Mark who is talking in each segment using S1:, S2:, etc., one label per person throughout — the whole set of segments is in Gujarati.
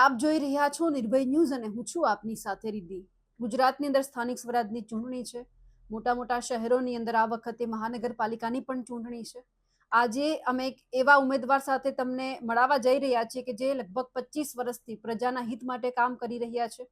S1: આપ જોઈ રહ્યા છો નિર્ભય ન્યૂઝ અને હું છું આપની સાથે રિદ્ધિ। ગુજરાતની અંદર સ્થાનિક સ્વરાજની ચૂંટણી છે। મોટા મોટા શહેરોની અંદર આ વખતે મહાનગરપાલિકાની પણ ચૂંટણી છે। આજે અમે એક એવા ઉમેદવાર સાથે તમને મળવા જઈ રહ્યા છીએ કે જે લગભગ 25 વર્ષથી પ્રજાના હિત માટે કામ કરી રહ્યા છે।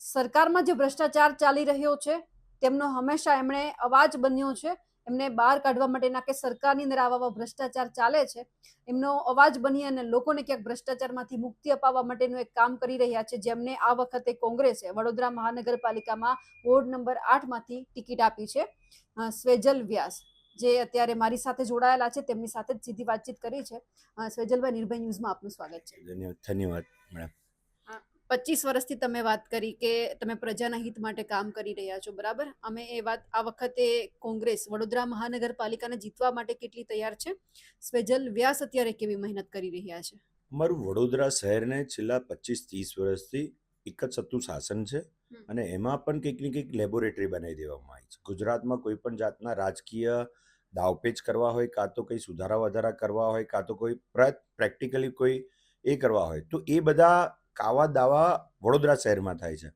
S1: સરકારમાં જે ભ્રષ્ટાચાર ચાલી રહ્યો છે તેમનો હંમેશા એમણે અવાજ બન્યો છે। એમને બહાર કાઢવા માટેના કે સરકારની અંદર આવા ભ્રષ્ટાચાર ચાલે છે એમનો અવાજ બની અને લોકોને ક્યાંક ભ્રષ્ટાચારમાંથી મુક્તિ અપાવવા માટેનું એક કામ કરી રહ્યા છે। જેમને આ વખતે કોંગ્રેસે વડોદરા મહાનગરપાલિકામાં વોર્ડ નંબર 8 માંથી ટિકિટ આપી છે। સ્વેજલ વ્યાસ જે અત્યારે મારી સાથે જોડાયેલા છે તેમની સાથે જ સીધી વાતચીત કરી છે। સ્વેજલભાઈ, નિર્ભય ન્યૂઝમાં આપનું સ્વાગત છે।
S2: ધન્યવાદ મેડમ।
S1: 25 વર્ષથી તમે વાત કરી કે તમે પ્રજાના હિત માટે કામ કરી રહ્યા છો, બરાબર? અમે એ વાત આ વખતે કોંગ્રેસ વડોદરા મહાનગરપાલિકાને જીતવા માટે કેટલી તૈયાર છે? સ્વેજલ વ્યાસ અત્યારે કેવી મહેનત કરી રહ્યા છે?
S2: અમારું વડોદરા શહેરને છેલ્લા 25-30 વર્ષથી એક જ સત્તું શાસન છે અને એમાં પણ કંઈક ને કંઈક લેબોરેટરી બનાવી દેવામાં આવી છે। ગુજરાતમાં કોઈ પણ જાતના રાજકીય દાવપેચ કરવા હોય, કાં તો કંઈ સુધારા વધારા કરવા હોય, કાં તો કોઈ પ્રેક્ટિકલી કોઈ એ કરવા હોય, તો એ બધા કાવા દાવા વડોદરા શહેરમાં થાય છે।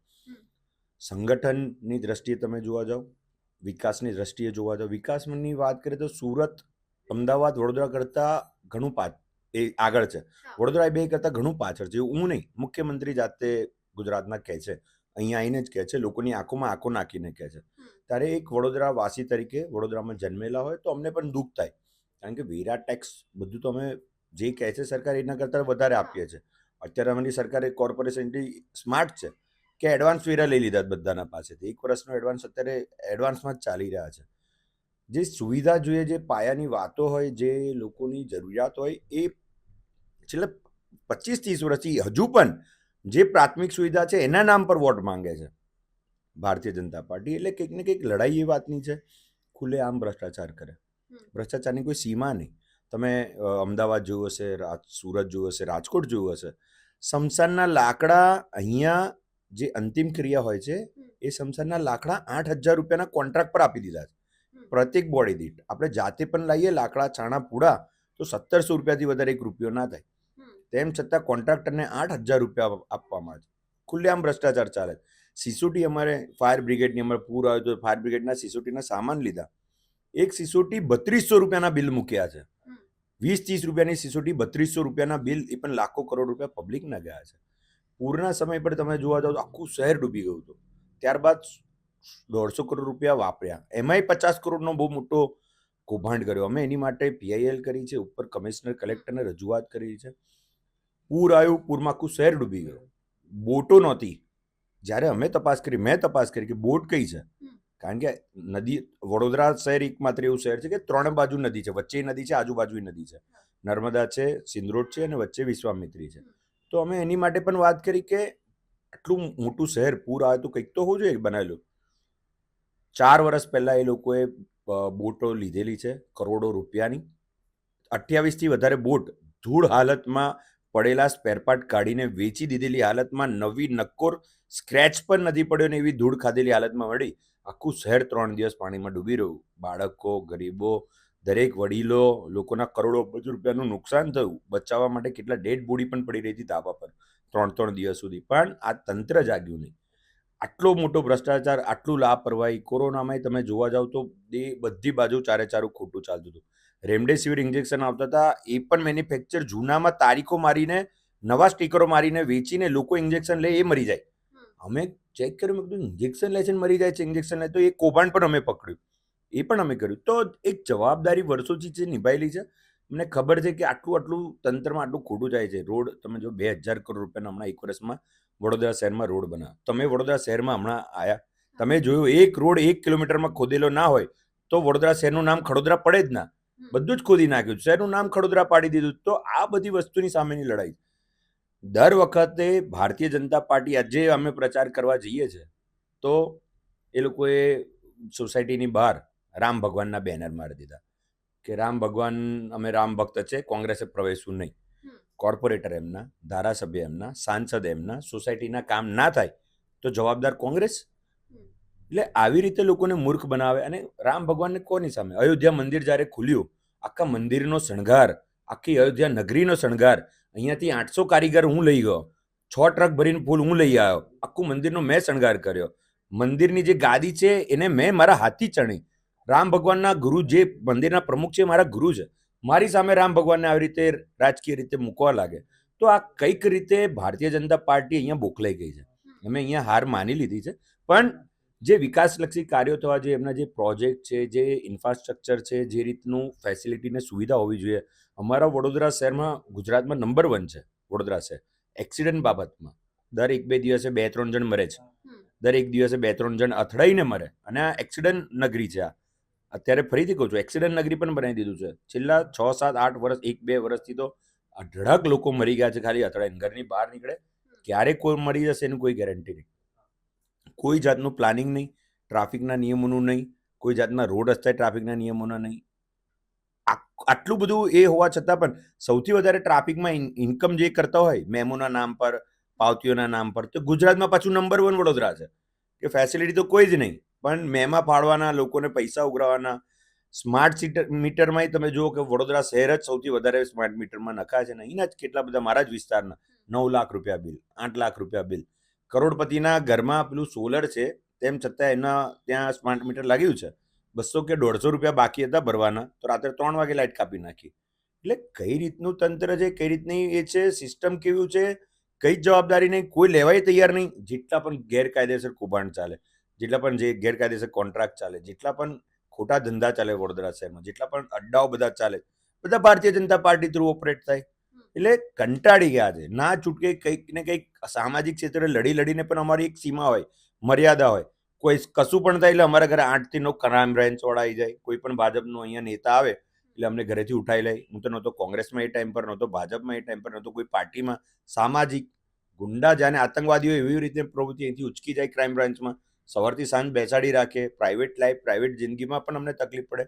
S2: સંગઠનની દ્રષ્ટિએ તમે જોવા જાઓ, વિકાસની દ્રષ્ટિએ જોવા જાઓ, વિકાસની વાત કરીએ તો સુરત, અમદાવાદ, વડોદરા કરતાં ઘણું આગળ છે। વડોદરા એ બે કરતાં ઘણું પાછળ છે। હું નહીં, મુખ્યમંત્રી જાતે ગુજરાતના કહે છે, અહીંયા આવીને જ કહે છે, લોકોની આંખોમાં આંખો નાખીને કહે છે। ત્યારે એક વડોદરા વાસી તરીકે વડોદરામાં જન્મેલા હોય તો અમને પણ દુઃખ થાય, કારણ કે વેરા ટેક્સ બધું તો અમે જે કહે છે સરકાર એના કરતાં વધારે આપીએ છીએ। અત્યારે અમારી સરકારે કોર્પોરેશન સ્માર્ટ છે કે એડવાન્સ વેરા લઈ લીધા બધાના પાસેથી। 1 વર્ષનો એડવાન્સ અત્યારે એડવાન્સમાં જ ચાલી રહ્યા છે। જે સુવિધા જોઈએ, જે પાયાની વાતો હોય, જે લોકોની જરૂરિયાત હોય, એ છેલ્લા 25-30 વર્ષથી હજુ પણ જે પ્રાથમિક સુવિધા છે એના નામ પર વોટ માંગે છે ભારતીય જનતા પાર્ટી। એટલે કંઈક ને કંઈક લડાઈ એ વાતની છે, ખુલ્લેઆમ ભ્રષ્ટાચાર કરે। ભ્રષ્ટાચારની કોઈ સીમા નહીં। તમે અમદાવાદ જોયું હશે, સુરત જોયું હશે, રાજકોટ જોયું હશે, સ્મશાનના લાકડા અહીંયા જે અંતિમ ક્રિયા હોય છે એ સ્મશાનના લાકડા 8,000 રૂપિયાના કોન્ટ્રાક્ટ પર આપી દીધા છે પ્રત્યેક બોડી દીઠ। આપણે જાતે પણ લાવીએ લાકડા, છાણા, પૂડા તો 1700 રૂપિયાથી વધારે 1 રૂપિયો ના થાય, તેમ છતાં કોન્ટ્રાક્ટરને 8,000 રૂપિયા આપવામાં આવે છે। ખુલ્લેઆમ ભ્રષ્ટાચાર ચાલે। સિસોટી અમારે ફાયર બ્રિગેડની અમારે પૂર આવ્યું તો ફાયર બ્રિગેડના સિસોટીના સામાન લીધા, એક સિસોટી 3200 રૂપિયાના બિલ મૂક્યા છે। 20-30 રૂપિયાની સિસોટી, 3200 રૂપિયાના બિલ, એ પણ લાખો કરોડ રૂપિયા પબ્લિકના ગયા છે। પૂરના સમય પર તમે જોવા જાઓ તો આખું શહેર ડૂબી ગયું હતું, ત્યારબાદ 150 કરોડ રૂપિયા વાપર્યા, એમાંય 50 કરોડનો બહુ મોટો કૌભાંડ કર્યો। અમે એની માટે PIL કરી છે, ઉપર કમિશનર કલેક્ટરને રજૂઆત કરી છે। પૂર આવ્યું, પૂરમાં આખું શહેર ડૂબી ગયું, બોટો નહોતી। જ્યારે અમે તપાસ કરી, મેં તપાસ કરી કે બોટ કઈ છે, કારણ કે નદી, વડોદરા શહેર એકમાત્ર એવું શહેર છે કે 3 બાજુ નદી છે, વચ્ચે નદી છે, આજુબાજુ નદી છે, નર્મદા છે, સિંદરોડ છે અને વચ્ચે વિશ્વામિત્રી છે। તો અમે એની માટે પણ વાત કરી કે આટલું મોટું શહેર પૂર આવે તો કંઈક તો હોવું જોઈએ બનાવેલું। 4 વર્ષ પહેલા એ લોકોએ બોટો લીધેલી છે કરોડો રૂપિયાની, 28થી વધારે બોટ ધૂળ હાલતમાં પડેલા સ્પેરપાર્ટ કાઢીને વેચી દીધેલી હાલતમાં, નવી નક્કોર સ્ક્રેચ પણ નથી પડ્યો ને એવી ધૂળ ખાધેલી હાલતમાં મળી। આખું શહેર 3 દિવસ પાણીમાં ડૂબી રહ્યું, બાળકો, ગરીબો, દરેક વડીલો, લોકોના કરોડો અબજો રૂપિયાનું નુકસાન થયું। બચાવવા માટે કેટલા ડેડ બોડી પણ પડી રહી હતી ધાબા પર 3 દિવસ સુધી, પણ આ તંત્ર જાગ્યું નહીં। આટલો મોટો ભ્રષ્ટાચાર, આટલું લાપરવાહી। કોરોનામાં તમે જોવા જાઓ તો એ બધી બાજુ ચારે ચારું ખોટું ચાલતું હતું। રેમડેસિવિર ઇન્જેક્શન આવતા હતા, એ પણ મેન્યુફેક્ચર જૂનામાં તારીખો મારીને, નવા સ્ટીકરો મારીને વેચીને લોકો ઇન્જેક્શન લે, એ મરી જાય। અમે ચેક કર્યું, મેં કીધું ઇન્જેક્શન લે છે ને મરી જાય છે, ઇન્જેક્શન લે, તો એ કૌભાંડ પણ અમે પકડ્યું, એ પણ અમે કર્યું। તો એક જવાબદારી વર્ષોથી જે નિભાયેલી છે, મને ખબર છે કે આટલું તંત્રમાં આટલું ખોટું જાય છે। રોડ તમે જો 2000 કરોડ રૂપિયાના હમણાં 1 વર્ષમાં વડોદરા શહેરમાં રોડ બનાવ્યા। તમે વડોદરા શહેરમાં હમણાં આવ્યા, તમે જોયું એક રોડ 1 કિલોમીટરમાં ખોદેલો ના હોય તો વડોદરા શહેરનું નામ ખડોદરા પડે જ ના, બધું જ ખોદી નાખ્યું, શહેરનું નામ ખડોદરા પાડી દીધું। તો આ બધી વસ્તુની સામેની લડાઈ દર વખતે ભારતીય જનતા પાર્ટી, આજે અમે પ્રચાર કરવા જઈએ છીએ તો એ લોકોએ સોસાયટીની બહાર રામ ભગવાનના બેનર મારી દીધા કે રામ ભગવાન, અમે રામ ભક્ત છે, કોંગ્રેસે પ્રવેશવું નહીં। કોર્પોરેટર એમના, ધારાસભ્ય એમના, સાંસદ એમના, સોસાયટીના કામ ના થાય તો જવાબદાર કોંગ્રેસ। એટલે આવી રીતે લોકોને મૂર્ખ બનાવે। અને રામ ભગવાનને કોની સામે? અયોધ્યા મંદિર જ્યારે ખુલ્યું, આખા મંદિરનો શણગાર, આખી અયોધ્યા નગરીનો શણગાર, અહીંયાથી 800 કારીગર હું લઈ ગયો, 6 ટ્રક ભરીને ફૂલ હું લઈ આવ્યો, આખું મંદિરનો મેં શણગાર કર્યો, મંદિરની જે ગાદી છે એને મેં મારા હાથથી ચણી. રામ ભગવાનના ગુરુ જે મંદિરના પ્રમુખ છે મારા ગુરુ છે, મારી સામે રામ ભગવાનને આવી રીતે રાજકીય રીતે મૂકવા લાગે તો આ કંઈક રીતે ભારતીય જનતા પાર્ટી અહીંયા બોખલાઈ ગઈ છે. અમે અહીંયા હાર માની લીધી છે. પણ જે વિકાસલક્ષી કાર્યો થવા જોઈએ, એમના જે પ્રોજેક્ટ છે, જે ઇન્ફ્રાસ્ટ્રક્ચર છે, જે રીતનું ફેસિલિટીને સુવિધા હોવી જોઈએ, અમારા વડોદરા શહેરમાં ગુજરાતમાં નંબર 1 છે. વડોદરા શહેર એક્સિડન્ટ બાબતમાં દર 1-2 દિવસે 2-3 જણ મરે છે, દર એક દિવસે 2-3 જણ અથડાઈને મરે, અને આ એક્સિડન્ટ નગરી છે. આ અત્યારે ફરીથી કહું છું, એક્સિડન્ટ નગરી પણ બનાવી દીધું છે. છેલ્લા 6-7-8 વર્ષ 1-2 વર્ષથી તો અઢળક લોકો મરી ગયા છે ખાલી અથડાઈને. ઘરની બહાર નીકળે ક્યારે કોઈ મરી જશે એની કોઈ ગેરંટી નહીં. કોઈ જાતનું પ્લાનિંગ નહીં, ટ્રાફિકના નિયમોનું નહીં, કોઈ જાતના રોડ રસ્તા ટ્રાફિકના નિયમોના નહીં. આટલું બધું એ હોવા છતાં પણ સૌથી વધારે ટ્રાફિકમાં ઇન્કમ જે કરતા હોય મેમોના નામ પર, પાવતીઓના નામ પર, તો ગુજરાતમાં પાછું નંબર 1 વડોદરા છે. કે ફેસિલિટી તો કોઈ જ નહીં, પણ મેમાં ફાળવાના, લોકોને પૈસા ઉઘરાવવાના. સ્માર્ટ મીટરમાં તમે જુઓ કે વડોદરા શહેર જ સૌથી વધારે સ્માર્ટ મીટરમાં નખાય છે ને. અહીંના જ કેટલા બધા મારા જ વિસ્તારના 9 લાખ રૂપિયા બિલ, 8 લાખ રૂપિયા બિલ. કરોડપતિના ઘરમાં પેલું સોલર છે, તેમ છતાં એના ત્યાં સ્માર્ટ મીટર લાગ્યું છે. 200 કે 150 રૂપિયા બાકી હતા ભરવાના, તો રાત્રે 3 વાગે લાઇટ કાપી નાખી. એટલે કઈ રીતનું તંત્ર છે, કઈ રીતની એ છે, સિસ્ટમ કેવું છે, કઈ જવાબદારી નહીં, કોઈ લેવાય તૈયાર નહીં. જેટલા પણ ગેરકાયદેસર કૌભાંડ ચાલે, જેટલા પણ જે ગેરકાયદેસર કોન્ટ્રાક્ટ ચાલે, જેટલા પણ ખોટા ધંધા ચાલે વડોદરા શહેરમાં, જેટલા પણ અડ્ડાઓ બધા ચાલે, બધા Bharatiya Janata party through operate થાય. એટલે કંટાળી ગયા છે. ના છૂટકે કંઈક ને કંઈક સામાજિક ક્ષેત્રે લડીને પણ અમારી એક સીમા હોય, મર્યાદા હોય. કોઈ કશું પણ થાય એટલે અમારા ઘરે 8 થી 9 ક્રાઇમ બ્રાન્ચવાળા આવી જાય. કોઈ પણ ભાજપનો અહીંયા નેતા આવે એટલે અમને ઘરેથી ઉઠાઈ લે. હું તો નહોતો કોંગ્રેસમાં એ ટાઈમ પર, નહોતો ભાજપમાં એ ટાઈમ પર, નહોતો કોઈ પાર્ટીમાં. સામાજિક ગુંડા જાણે આતંકવાદીઓ એવી રીતે પ્રવૃત્તિ અહીંથી ઉચકી જાય ક્રાઇમ બ્રાન્ચમાં, સવારથી સાંજ બેસાડી રાખે. પ્રાઇવેટ લાઈફ, પ્રાઇવેટ જિંદગીમાં પણ અમને તકલીફ પડે.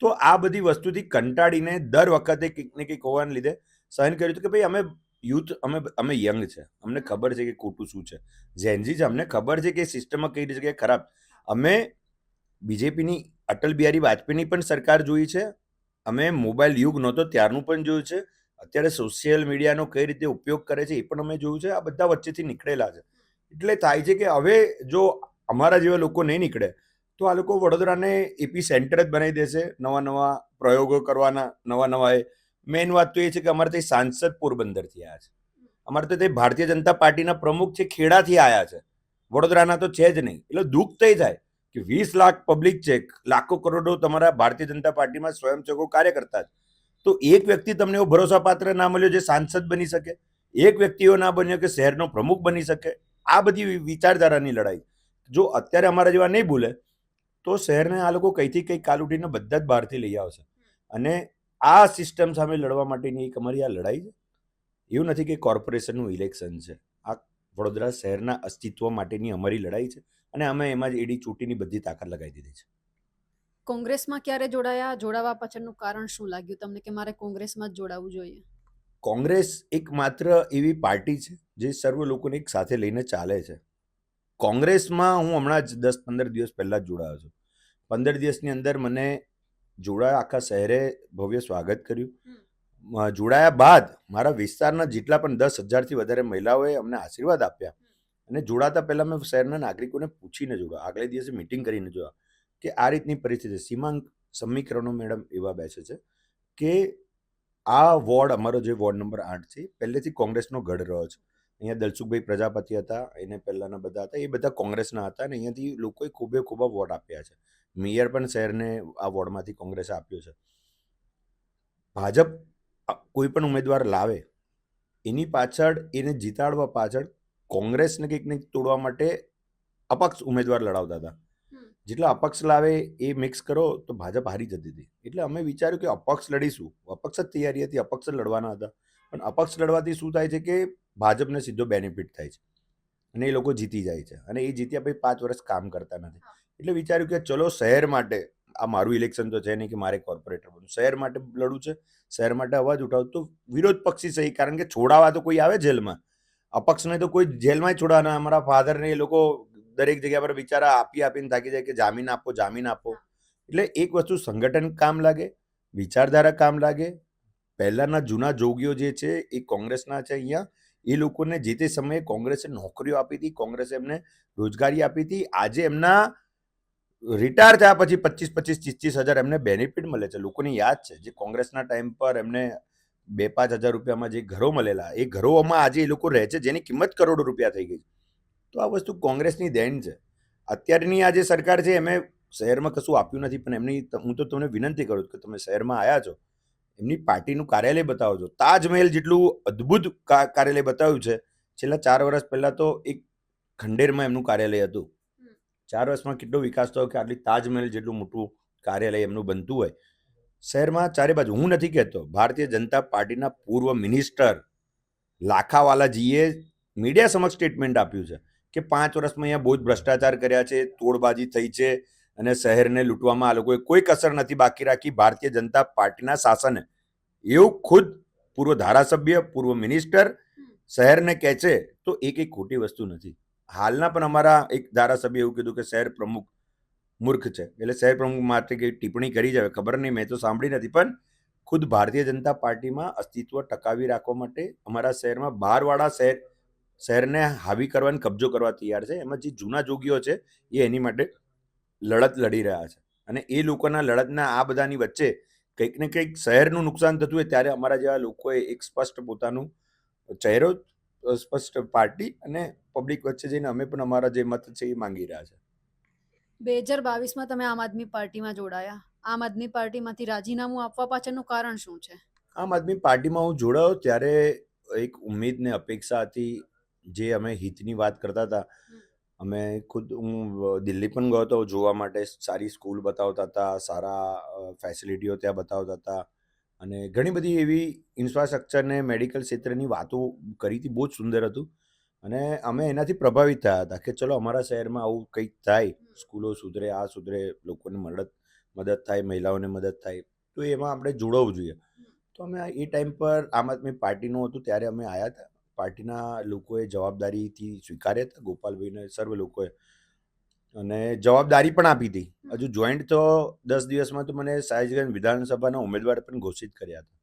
S2: તો આ બધી વસ્તુથી કંટાળીને દર વખતે કંઈક ને કંઈક હોવાને લીધે સહન કર્યું હતું કે ભાઈ અમે યુથ, અમે યંગ છે, અમને ખબર છે કે ખોટું શું છે. ઝેનઝી છે, અમને ખબર છે કે સિસ્ટમમાં કઈ રીતે ખરાબ. અમે બીજેપીની, અટલ બિહારી વાજપેયીની પણ સરકાર જોઈ છે, અમે મોબાઈલ યુગ નહોતો ત્યારનું પણ જોયું છે, અત્યારે સોશિયલ મીડિયાનો કઈ રીતે ઉપયોગ કરે છે એ પણ અમે જોયું છે. આ બધા વચ્ચેથી નીકળેલા છે. એટલે થાય છે કે હવે જો અમારા જેવા લોકો નહીં નીકળે તો આ લોકો વડોદરાને એપી સેન્ટર જ બનાવી દેશે, નવા પ્રયોગો કરવાના, નવા મેઇન વાત તો એ છે કે અમારે ત્યાં સાંસદ પોરબંદરથી આવ્યા છે, અમારે તો તે ભારતીય જનતા પાર્ટીના પ્રમુખ છે ખેડાથી આવ્યા છે, વડોદરાના તો છે જ નહીં. એટલે દુઃખ થઈ જાય કે 20 લાખ પબ્લિક છે, લાખો કરોડો તમારા ભારતીય જનતા પાર્ટીમાં સ્વયંસેવકો કાર્યકર્તા છે, તો એક વ્યક્તિ તમને એવો ભરોસાપાત્ર ના મળ્યો જે સાંસદ બની શકે, એક વ્યક્તિ એવો ના બન્યો કે શહેરનો પ્રમુખ બની શકે. આ બધી વિચારધારાની લડાઈ જો અત્યારે અમારા જેવા નહીં ભૂલે તો શહેરને આ લોકો કંઈથી કંઈ કાલ ઉઠીને બધા જ બહારથી લઈ આવશે. અને આ સિસ્ટમ સામે લડવા માટેની એક અમારી આ લડાઈ છે. એવું નથી કે કોર્પોરેશનનું ઇલેક્શન છે, આ વડોદરા શહેરના અસ્તિત્વ માટેની અમારી લડાઈ છે, અને અમે એમાં જ એડી ચૂંટીની બધી તાકાત લગાવી દીધી છે.
S1: કોંગ્રેસમાં ક્યારે જોડાયા? જોડાવા પાછળનું કારણ શું લાગ્યું તમને કે મારે કોંગ્રેસમાં જ જોડાવું જોઈએ?
S2: કોંગ્રેસ એક માત્ર એવી પાર્ટી છે જે સર્વ લોકોને એક સાથે લઈને ચાલે છે. કોંગ્રેસમાં હું હમણાં જ 10-15 દિવસ પહેલાં જ જોડાયો છું. 15 દિવસની અંદર મને જોડાયા, આખા શહેરે ભવ્ય સ્વાગત કર્યું. જોડાયા બાદ મારા વિસ્તારના જેટલા પણ 10,000થી વધારે મહિલાઓએ અમને આશીર્વાદ આપ્યા. અને જોડાતા પહેલાં મેં શહેરના નાગરિકોને પૂછીને જોડ્યા, આગલે દિવસે મિટિંગ કરીને જોયા કે આ રીતની પરિસ્થિતિ. સીમાંક સમીકરણો મેડમ એવા બેસે છે કે આ વોર્ડ, અમારો જે વોર્ડ નંબર 8 છે, પહેલેથી કોંગ્રેસનો ગઢ રહ્યો છે. અહીંયા દલસુખભાઈ પ્રજાપતિ હતા, એને પહેલાંના બધા હતા, એ બધા કોંગ્રેસના હતા, અને અહીંયાથી લોકોએ ખૂબે ખૂબ વોટ આપ્યા છે. મેયર પણ શહેરને આ વોર્ડમાંથી કોંગ્રેસે આપ્યો છે. ભાજપ કોઈ પણ ઉમેદવાર લાવે એની પાછળ, એને જીતાડવા પાછળ કોંગ્રેસને કંઈક ને તોડવા માટે અપક્ષ ઉમેદવાર લડાવતા હતા. જેટલા અપક્ષ લાવે એ મિક્સ કરો તો ભાજપ હારી જતી હતી. એટલે અમે વિચાર્યું કે અપક્ષ લડીશું, અપક્ષ જ તૈયારી હતી, અપક્ષ જ લડવાના હતા. પણ અપક્ષ લડવાથી શું થાય છે કે ભાજપને સીધો બેનિફિટ થાય છે અને એ લોકો જીતી જાય છે, અને એ જીત્યા પછી 5 વર્ષ કામ કરતા નથી. એટલે વિચાર્યું કે ચલો શહેર માટે, આ મારું ઇલેક્શન તો છે નહીં કે મારે કોર્પોરેટર બનવું, શહેર માટે લડવું છે, શહેર માટે અવાજ ઉઠાવું. તો વિરોધ પક્ષી સહી, કારણ કે છોડાવા તો કોઈ આવે જેલમાં, અપક્ષને તો કોઈ જેલમાં જ છોડાવાના. અમારા ફાધરને એ લોકો દરેક જગ્યા પર બિચારા આપીને થાકી જાય કે જામીન આપો, જામીન આપો. એટલે એક વસ્તુ સંગઠન કામ લાગે, વિચારધારા કામ લાગે. પહેલાના જૂના જોગીઓ જે છે એ કોંગ્રેસના છે અહીંયા, એ લોકોને જે તે સમયે કોંગ્રેસે નોકરીઓ આપી હતી, કોંગ્રેસે એમને રોજગારી આપી હતી. આજે એમના રિટાયર થયા પછી 25,000-30,000 એમને બેનિફિટ મળે છે. લોકોને યાદ છે જે કોંગ્રેસના ટાઈમ પર એમને 2,000-5,000 રૂપિયામાં જે ઘરો મળેલા, એ ઘરોમાં આજે એ લોકો રહે છે જેની કિંમત કરોડો રૂપિયા થઈ ગઈ. તો આ વસ્તુ કોંગ્રેસની દેન છે. અત્યારની આ જે સરકાર છે એમે શહેરમાં કશું આપ્યું નથી, પણ હું તો તમને વિનંતી કરું કે તમે શહેરમાં આવ્યા છો, એમની પાર્ટીનું કાર્યાલય બતાવજો. તાજમહેલ જેટલું અદ્ભુત કાર્યાલય બતાવ્યું છે. છેલ્લા 4 વર્ષ પહેલા તો એક ખંડેરમાં એમનું કાર્યાલય હતું. 4 વર્ષમાં કેટલો વિકાસ થયો કે આટલી તાજમહેલ જેટલું મોટું કાર્યાલય એમનું બનતું હોય શહેરમાં ચારે બાજુ. હું નથી કહેતો, ભારતીય જનતા પાર્ટીના પૂર્વ મિનિસ્ટર લાખાવાલાજીએ મીડિયા સમક્ષ સ્ટેટમેન્ટ આપ્યું છે કે 5 વર્ષમાં અહીંયા બહુ જ ભ્રષ્ટાચાર કર્યા છે, તોડબાજી થઈ છે અને શહેરને લૂંટવામાં આ લોકોએ કોઈ કસર નથી બાકી રાખી ભારતીય જનતા પાર્ટીના શાસને. એવું ખુદ પૂર્વ ધારાસભ્ય, પૂર્વ મિનિસ્ટર શહેરને કહે છે તો એ કંઈ ખોટી વસ્તુ નથી. હાલના પણ અમારા એક ધારાસભ્ય એવું કીધું કે શહેર પ્રમુખ મૂર્ખ છે, એટલે શહેર પ્રમુખ માટે કંઈ ટિપ્પણી કરી જાય ખબર નહીં, મેં તો સાંભળી નથી. પણ ખુદ ભારતીય જનતા પાર્ટીમાં અસ્તિત્વ ટકાવી રાખવા માટે અમારા શહેરમાં બહારવાળા શહેરને હાવી કરવાનો, કબજો કરવા તૈયાર છે. એમાં જે જૂના જોગીઓ છે એ એની માટે લડત લડી રહ્યા છે, અને એ લોકોના લડતના આ બધાની વચ્ચે કંઈક ને કંઈક શહેરનું નુકસાન થતું હોય ત્યારે અમારા જેવા લોકોએ એક સ્પષ્ટ પોતાનું ચહેરો, સ્પષ્ટ પાર્ટી અને પબ્લિક વચ્ચે જઈને અમે પણ અમારા જે મત છે એ માંગી રહ્યા છે.
S1: 2022માં તમે આમ આદમી પાર્ટીમાં જોડાયા. આમ આદમી પાર્ટીમાંથી રાજીનામું આપવા પાછળનું કારણ શું છે?
S2: આમ આદમી પાર્ટીમાં હું જોડાયો ત્યારે એક ઉમ્મીદ ને અપેક્ષા હતી. જે અમે હિતની વાત કરતા હતા, અમે હું દિલ્હી પણ ગયો હતો જોવા માટે. સારી સ્કૂલ બતાવતા હતા, સારા ફેસિલિટીઓ ત્યાં બતાવતા હતા, અને ઘણી બધી એવી ઇન્ફ્રાસ્ટ્રક્ચર ને મેડિકલ ક્ષેત્રની વાતો કરી હતી. બહુ જ સુંદર હતું, અને અમે એનાથી પ્રભાવિત થયા હતા કે ચલો અમારા શહેરમાં આવું કંઈક થાય, સ્કૂલો સુધરે, આ સુધરે, લોકોને મદદ થાય, મહિલાઓને મદદ થાય, તો એમાં આપણે જોડાવવું જોઈએ. તો અમે એ ટાઈમ પર આમ આદમી પાર્ટીનું હતું ત્યારે અમે આવ્યા હતા. પાર્ટીના લોકોએ જવાબદારીથી સ્વીકાર્યા હતા, ગોપાલભાઈને સર્વ લોકોએ, અને જવાબદારી પણ આપી હતી. હજુ જોઈન્ટ તો 10 દિવસમાં તો મને સાહેબગંજ વિધાનસભાના ઉમેદવાર પણ ઘોષિત કર્યા હતા.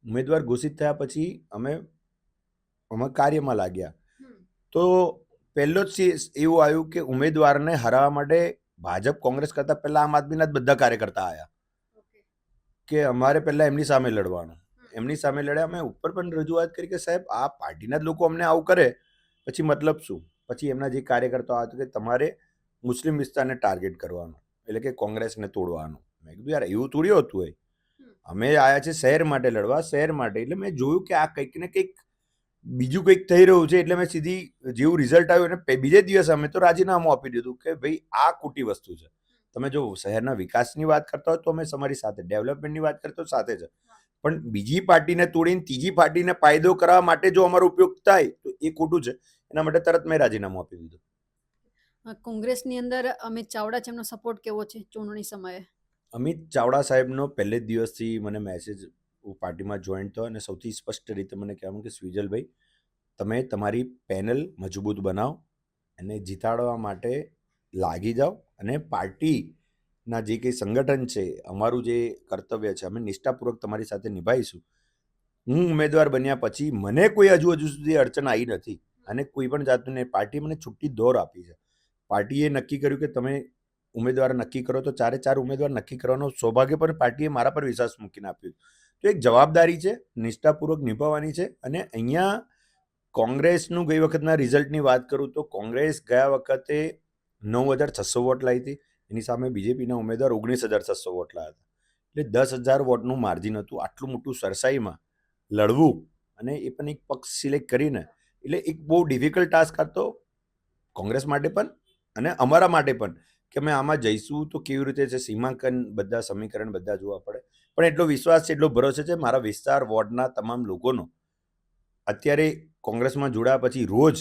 S2: ઉમેદવાર ઘોષિત થયા પછી અમે કાર્યમાં લાગ્યા. તો પહેલો જ એવું આવ્યું કે ઉમેદવારને હરાવવા માટે ભાજપ કોંગ્રેસ કરતાં પહેલા આમ આદમીના જ બધા કાર્યકર્તા આવ્યા કે અમારે પહેલા એમની સામે લડવાનું. એમની સામે લડ્યા. અમે ઉપર પણ રજૂઆત કરી કે સાહેબ આ પાર્ટીના જ લોકો અમને આવું કરે પછી મતલબ શું. પછી એમના જે કાર્યકર્તાઓ હતા કે તમારે મુસ્લિમ વિસ્તારને ટાર્ગેટ કરવાનું, એટલે કે કોંગ્રેસને તોડવાનું. મેં કીધું યાર એવું થોડી હોતું હોય, અમે આવ્યા છે શહેર માટે લડવા, શહેર માટે. એટલે મેં જોયું કે આ કંઈક ને કંઈક બીજું કંઈક થઈ રહ્યું છે. એટલે મેં સીધી જેવું રિઝલ્ટ આવ્યું અને બીજે દિવસે અમે તો રાજીનામું આપી દીધું કે ભાઈ આ ખોટી વસ્તુ છે. તમે જો શહેરના વિકાસની વાત કરતા હોય તો અમે તમારી સાથે, ડેવલપમેન્ટની વાત કરતા હોય સાથે છે, પણ બીજી પાર્ટીને તોડીને ત્રીજી પાર્ટીને ફાયદો કરવા માટે જો અમારો ઉપયોગ થાય તો એ ખોટું છે. એના માટે તરત મેં રાજીનામું આપી દીધું.
S1: કોંગ્રેસની અંદર અમિત ચાવડા છે, એમનો સપોર્ટ કેવો છે ચૂંટણી સમયે?
S2: અમિત ચાવડા સાહેબનો પહેલે જ દિવસથી મને મેસેજ પાર્ટીમાં જોઈન્ટ થયો, અને સૌથી સ્પષ્ટ રીતે મને કહેવાનું કે સ્વિજલભાઈ તમે તમારી પેનલ મજબૂત બનાવો અને જીતાડવા માટે લાગી જાઓ, અને પાર્ટીના જે કંઈ સંગઠન છે, અમારું જે કર્તવ્ય છે, અમે નિષ્ઠાપૂર્વક તમારી સાથે નિભાવીશું. હું ઉમેદવાર બન્યા પછી મને કોઈ હજુ સુધી અડચણ આવી નથી, અને કોઈ પણ જાતની પાર્ટી મને છૂટી દોર આપી છે. પાર્ટીએ નક્કી કર્યું કે તમે ઉમેદવાર નક્કી કરો, તો 4 ઉમેદવાર નક્કી કરવાનો સૌભાગ્ય પણ પાર્ટીએ મારા પર વિશ્વાસ મૂકીને આપ્યું. તો એક જવાબદારી છે, નિષ્ઠાપૂર્વક નિભાવવાની છે. અને અહીંયા કોંગ્રેસનું ગઈ વખતના રિઝલ્ટની વાત કરું તો કોંગ્રેસ ગયા વખતે 9,600 વોટ લાવી હતી, એની સામે બીજેપીના ઉમેદવાર 19,600 વોટ લાવ્યા હતા. એટલે 10,000 વોટનું માર્જિન હતું. આટલું મોટું સરસાઈમાં લડવું, અને એ પણ એક પક્ષ સિલેક્ટ કરીને, એટલે એક બહુ ડિફિકલ્ટ ટાસ્ક હતો કોંગ્રેસ માટે પણ અને અમારા માટે પણ, કે અમે આમાં જઈશું તો કેવી રીતે છે, સીમાંકન બધા સમીકરણ બધા જોવા પડે. પણ એટલો વિશ્વાસ છે, એટલો ભરોસો છે મારા વિસ્તાર વોર્ડના તમામ લોકોનો. અત્યારે કોંગ્રેસમાં જોડાયા પછી રોજ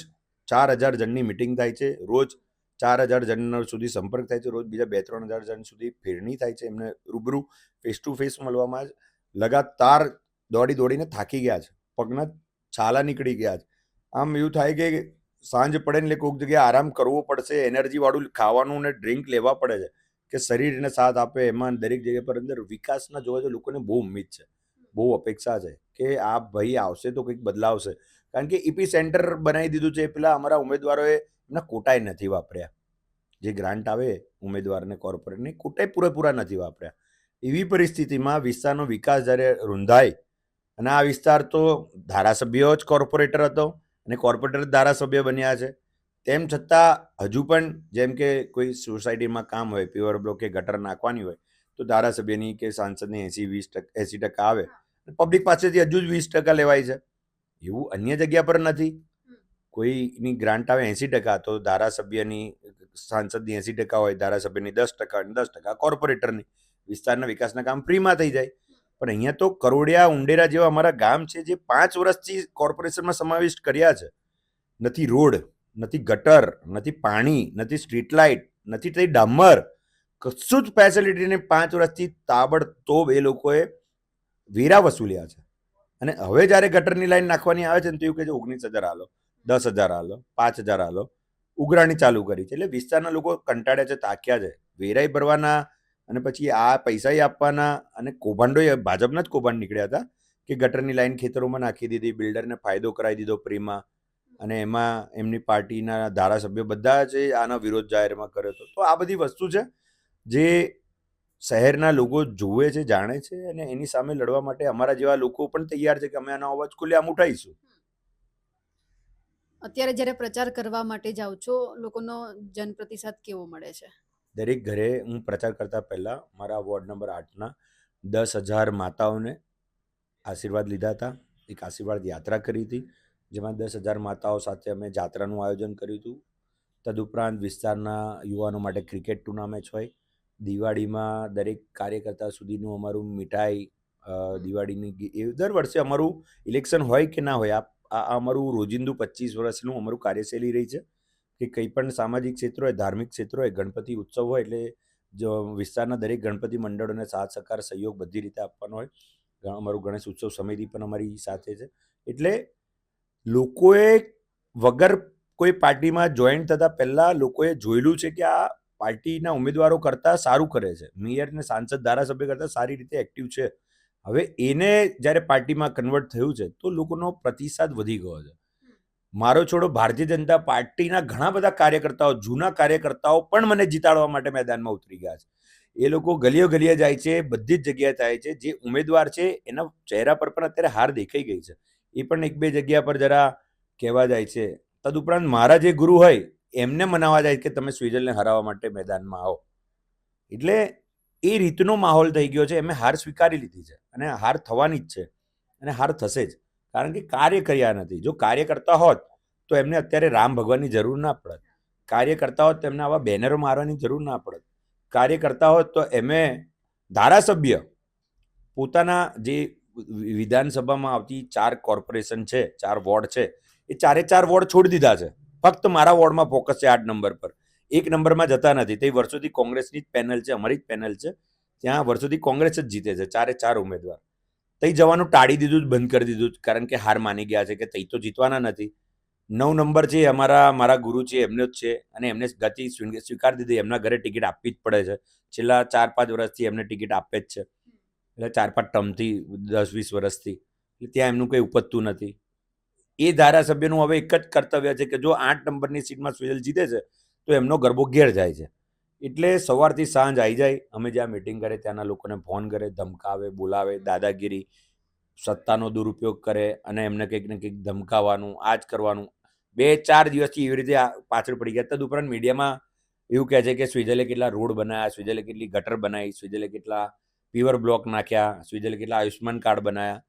S2: 4,000 જણની મિટિંગ થાય છે, રોજ 4,000 જણ સુધી સંપર્ક થાય છે, રોજ બીજા 2-3,000 જણ સુધી ફેરણી થાય છે. એમને રૂબરૂ ફેસ ટુ ફેસ મળવામાં લગાતાર દોડીને થાકી ગયા છે, પગના છાલા નીકળી ગયા છે. આમ એવું થાય કે સાંજ પડે ને એટલે કોઈક જગ્યાએ આરામ કરવો પડશે, એનર્જીવાળું ખાવાનું ને ડ્રિંક લેવા પડે છે કે શરીરને સાથ આપે. એમાં દરેક જગ્યા પર અંદર વિકાસના જોવા તો લોકોને બહુ ઉમ્મીદ છે, બહુ અપેક્ષા છે કે આ ભાઈ આવશે તો કંઈક બદલાવશે. કારણ કે ઈપી સેન્ટર બનાવી દીધું છે. પેલા અમારા ઉમેદવારોએ એમના કોટાએ નથી વાપર્યા. જે ગ્રાન્ટ આવે ઉમેદવારને કોર્પોરેટની કોટાએ પૂરેપૂરા નથી વાપર્યા. એવી પરિસ્થિતિમાં વિસ્તારનો વિકાસ જ્યારે રૂંધાય, અને આ વિસ્તાર તો ધારાસભ્ય જ કોર્પોરેટર હતો અને કોર્પોરેટર જ ધારાસભ્ય બન્યા છે, તેમ છતાં હજુ પણ જેમ કે કોઈ સોસાયટીમાં કામ હોય, પ્યોર બ્લોક કે ગટર નાખવાની હોય, તો ધારાસભ્યની કે સાંસદની 80% આવે, પબ્લિક પાસેથી હજુ જ 20% લેવાય છે. એવું અન્ય જગ્યા પર નથી. કોઈની ગ્રાન્ટ આવે 80%, તો ધારાસભ્યની સાંસદની 80% હોય, ધારાસભ્યની 10% અને 10% કોર્પોરેટરની. વિસ્તારના વિકાસના કામ ફ્રીમાં થઈ જાય. પણ અહીંયા તો કરોડિયા, ઉંડેરા જેવા અમારા ગામ છે જે 5 વર્ષથી કોર્પોરેશનમાં સમાવિષ્ટ કર્યા છે. નથી રોડ, નથી ગટર, નથી પાણી, નથી સ્ટ્રીટ લાઇટ, નથી તે ડામર, કશું જ ફેસિલિટીને 5 વર્ષથી તાબડતોબ એ લોકોએ વેરા વસૂલ્યા છે. અને હવે જ્યારે ગટરની લાઈન નાખવાની આવે છે ને, તો એવું કહે છે 19,000 હાલો, 10,000 હાલો, 5,000 હાલો, ઉઘરાણી ચાલુ કરી છે. એટલે વિસ્તારના લોકો કંટાળ્યા છે, તાક્યા છે. વેરાઈ ભરવાના અને પછી આ પૈસા આપવાના. અને કૌભાંડો ભાજપના જ કૌભાંડ નીકળ્યા હતા કે ગટરની લાઈન ખેતરોમાં નાખી દીધી, બિલ્ડરને ફાયદો કરાવી દીધો ફ્રીમાં, અને એમાં એમની પાર્ટીના ધારાસભ્યો બધા જ આનો વિરોધ જાહેરમાં કર્યો હતો. તો આ બધી વસ્તુ છે જે શહેરના લોકો જોવે છે, જાણે છે, અને એની સામે લડવા માટે અમારા જેવા લોકો પણ તૈયાર છે કે અમે આનો અવાજ ખુલ્લેઆમ ઉઠાવીશું.
S1: અત્યારે જ્યારે પ્રચાર કરવા માટે જાઓ છો, લોકોનો જનપ્રતિસાદ કેવો મળે છે?
S2: દરેક ઘરે હું પ્રચાર કરતા પહેલાં મારા વોર્ડ નંબર 8ના 10,000 માતાઓને આશીર્વાદ લીધા હતા. એક આશીર્વાદ યાત્રા કરી હતી, જેમાં 10,000 માતાઓ સાથે અમે જાત્રાનું આયોજન કર્યું હતું. તદુપરાંત વિસ્તારના યુવાનો માટે ક્રિકેટ ટુર્નામેન્ટ હોય. દિવાળીમાં દરેક કાર્યકર્તા સુધીનું અમારું મીઠાઈ, દિવાળીની એ દર વર્ષે અમારું ઇલેક્શન હોય કે ના હોય, આ અમારું રોજિંદુ 25 વર્ષનું અમારું કાર્યશૈલી રહી છે કે કંઈ પણ સામાજિક ક્ષેત્ર હોય, ધાર્મિક ક્ષેત્ર હોય, ગણપતિ ઉત્સવ હોય, એટલે જો વિસ્તારના દરેક ગણપતિ મંડળોને સાથ સહકાર સહયોગ બધી રીતે આપવાનો હોય. અમારું ગણેશ ઉત્સવ સમિતિ પણ અમારી સાથે છે. એટલે લોકોએ વગર કોઈ પાર્ટીમાં જોઈન થતા પહેલાં લોકોએ જોયેલું છે કે આ પાર્ટીના ઉમેદવારો કરતાં સારું કરે છે, મેયર ને સાંસદ ધારાસભ્ય કરતાં સારી રીતે એક્ટિવ છે. હવે એને જ્યારે પાર્ટીમાં કન્વર્ટ થયું છે, તો લોકોનો પ્રતિસાદ વધી ગયો છે. મારો છોડો ભારતીય જનતા પાર્ટીના ઘણા બધા કાર્યકર્તાઓ, જૂના કાર્યકર્તાઓ પણ મને જીતાડવા માટે મેદાનમાં ઉતરી ગયા છે. એ લોકો ગલીઓ ગલીએ જાય છે, બધી જ જગ્યાએ થાય છે. જે ઉમેદવાર છે એના ચહેરા પર પણ અત્યારે હાર દેખાઈ ગઈ છે. એ પણ એક બે જગ્યા પર જરા કહેવા જાય છે. તદુપરાંત મારા જે ગુરુ હોય એમને મનાવવા જાય કે તમે સ્વિઝરને હરાવવા માટે મેદાનમાં આવો. એટલે એ રીતનો માહોલ થઈ ગયો છે. એમે હાર સ્વીકારી લીધી છે અને હાર થવાની જ છે અને હાર થશે જ, કારણ કે કાર્ય કર્યા નથી. જો કાર્ય કરતા હોત તો એમને અત્યારે રામ ભગવાનની જરૂર ના પડત. કાર્ય કરતા હોત તો એમને આવા બેનરો મારવાની જરૂર ના પડત. કાર્ય કરતા હોત તો એમે ધારાસભ્ય પોતાના જે વિધાનસભામાં આવતી 4 કોર્પોરેશન છે, 4 વોર્ડ છે, એ 4 વોર્ડ છોડી દીધા છે. ફક્ત મારા વોર્ડમાં ફોકસ છે 8 નંબર પર. 1 નંબરમાં જતા નથી. તે વર્ષોથી કોંગ્રેસની જ પેનલ છે, અમારી જ પેનલ છે. ત્યાં વર્ષોથી કોંગ્રેસ જ જીતે છે, 4 ઉમેદવાર. તઈ જવાનું ટાળી દીધું, બંધ કરી દીધું, કારણ કે હાર માની ગયા છે કે તઈ તો જીતવાના નથી. 9 નંબર છે મારા ગુરુ છે, એમનો જ છે, અને એમને ગતિ સ્વીકારી દીધી. એમના ઘરે ટિકિટ આપવી જ પડે છે. છેલ્લા 4-5 વર્ષથી એમને ટિકિટ આપે જ છે. એટલે 4-5 ટર્મથી 10-20 વર્ષથી ત્યાં એમનું કંઈ ઉપજતું નથી. એ ધારાસભ્યનું હવે એક જ કર્તવ્ય છે કે જો 8 નંબરની સીટમાં સુહેલ જીતે છે તો એમનો ગરબો ઘેર જાય છે. એટલે સવારથી સાંજ આવી જાય, અમે જ્યાં મિટિંગ કરે ત્યાંના લોકોને ફોન કરે, ધમકાવે, બોલાવે, દાદાગીરી, સત્તાનો દુરુપયોગ કરે અને એમને કંઈક ને કંઈક ધમકાવવાનું, આ જ કરવાનું. 2-4 દિવસથી એવી રીતે પાછળ પડી ગયા. તદુપરાંત મીડિયામાં એવું કહે છે કે સ્વિઝરલે કેટલા રોડ બનાવ્યા, સ્વિઝરલે કેટલી ગટર બનાવી, સ્વિઝરલે કેટલા પ્યોર બ્લોક નાખ્યા, સ્વિઝરલે કેટલા આયુષ્માન કાર્ડ બનાવ્યા.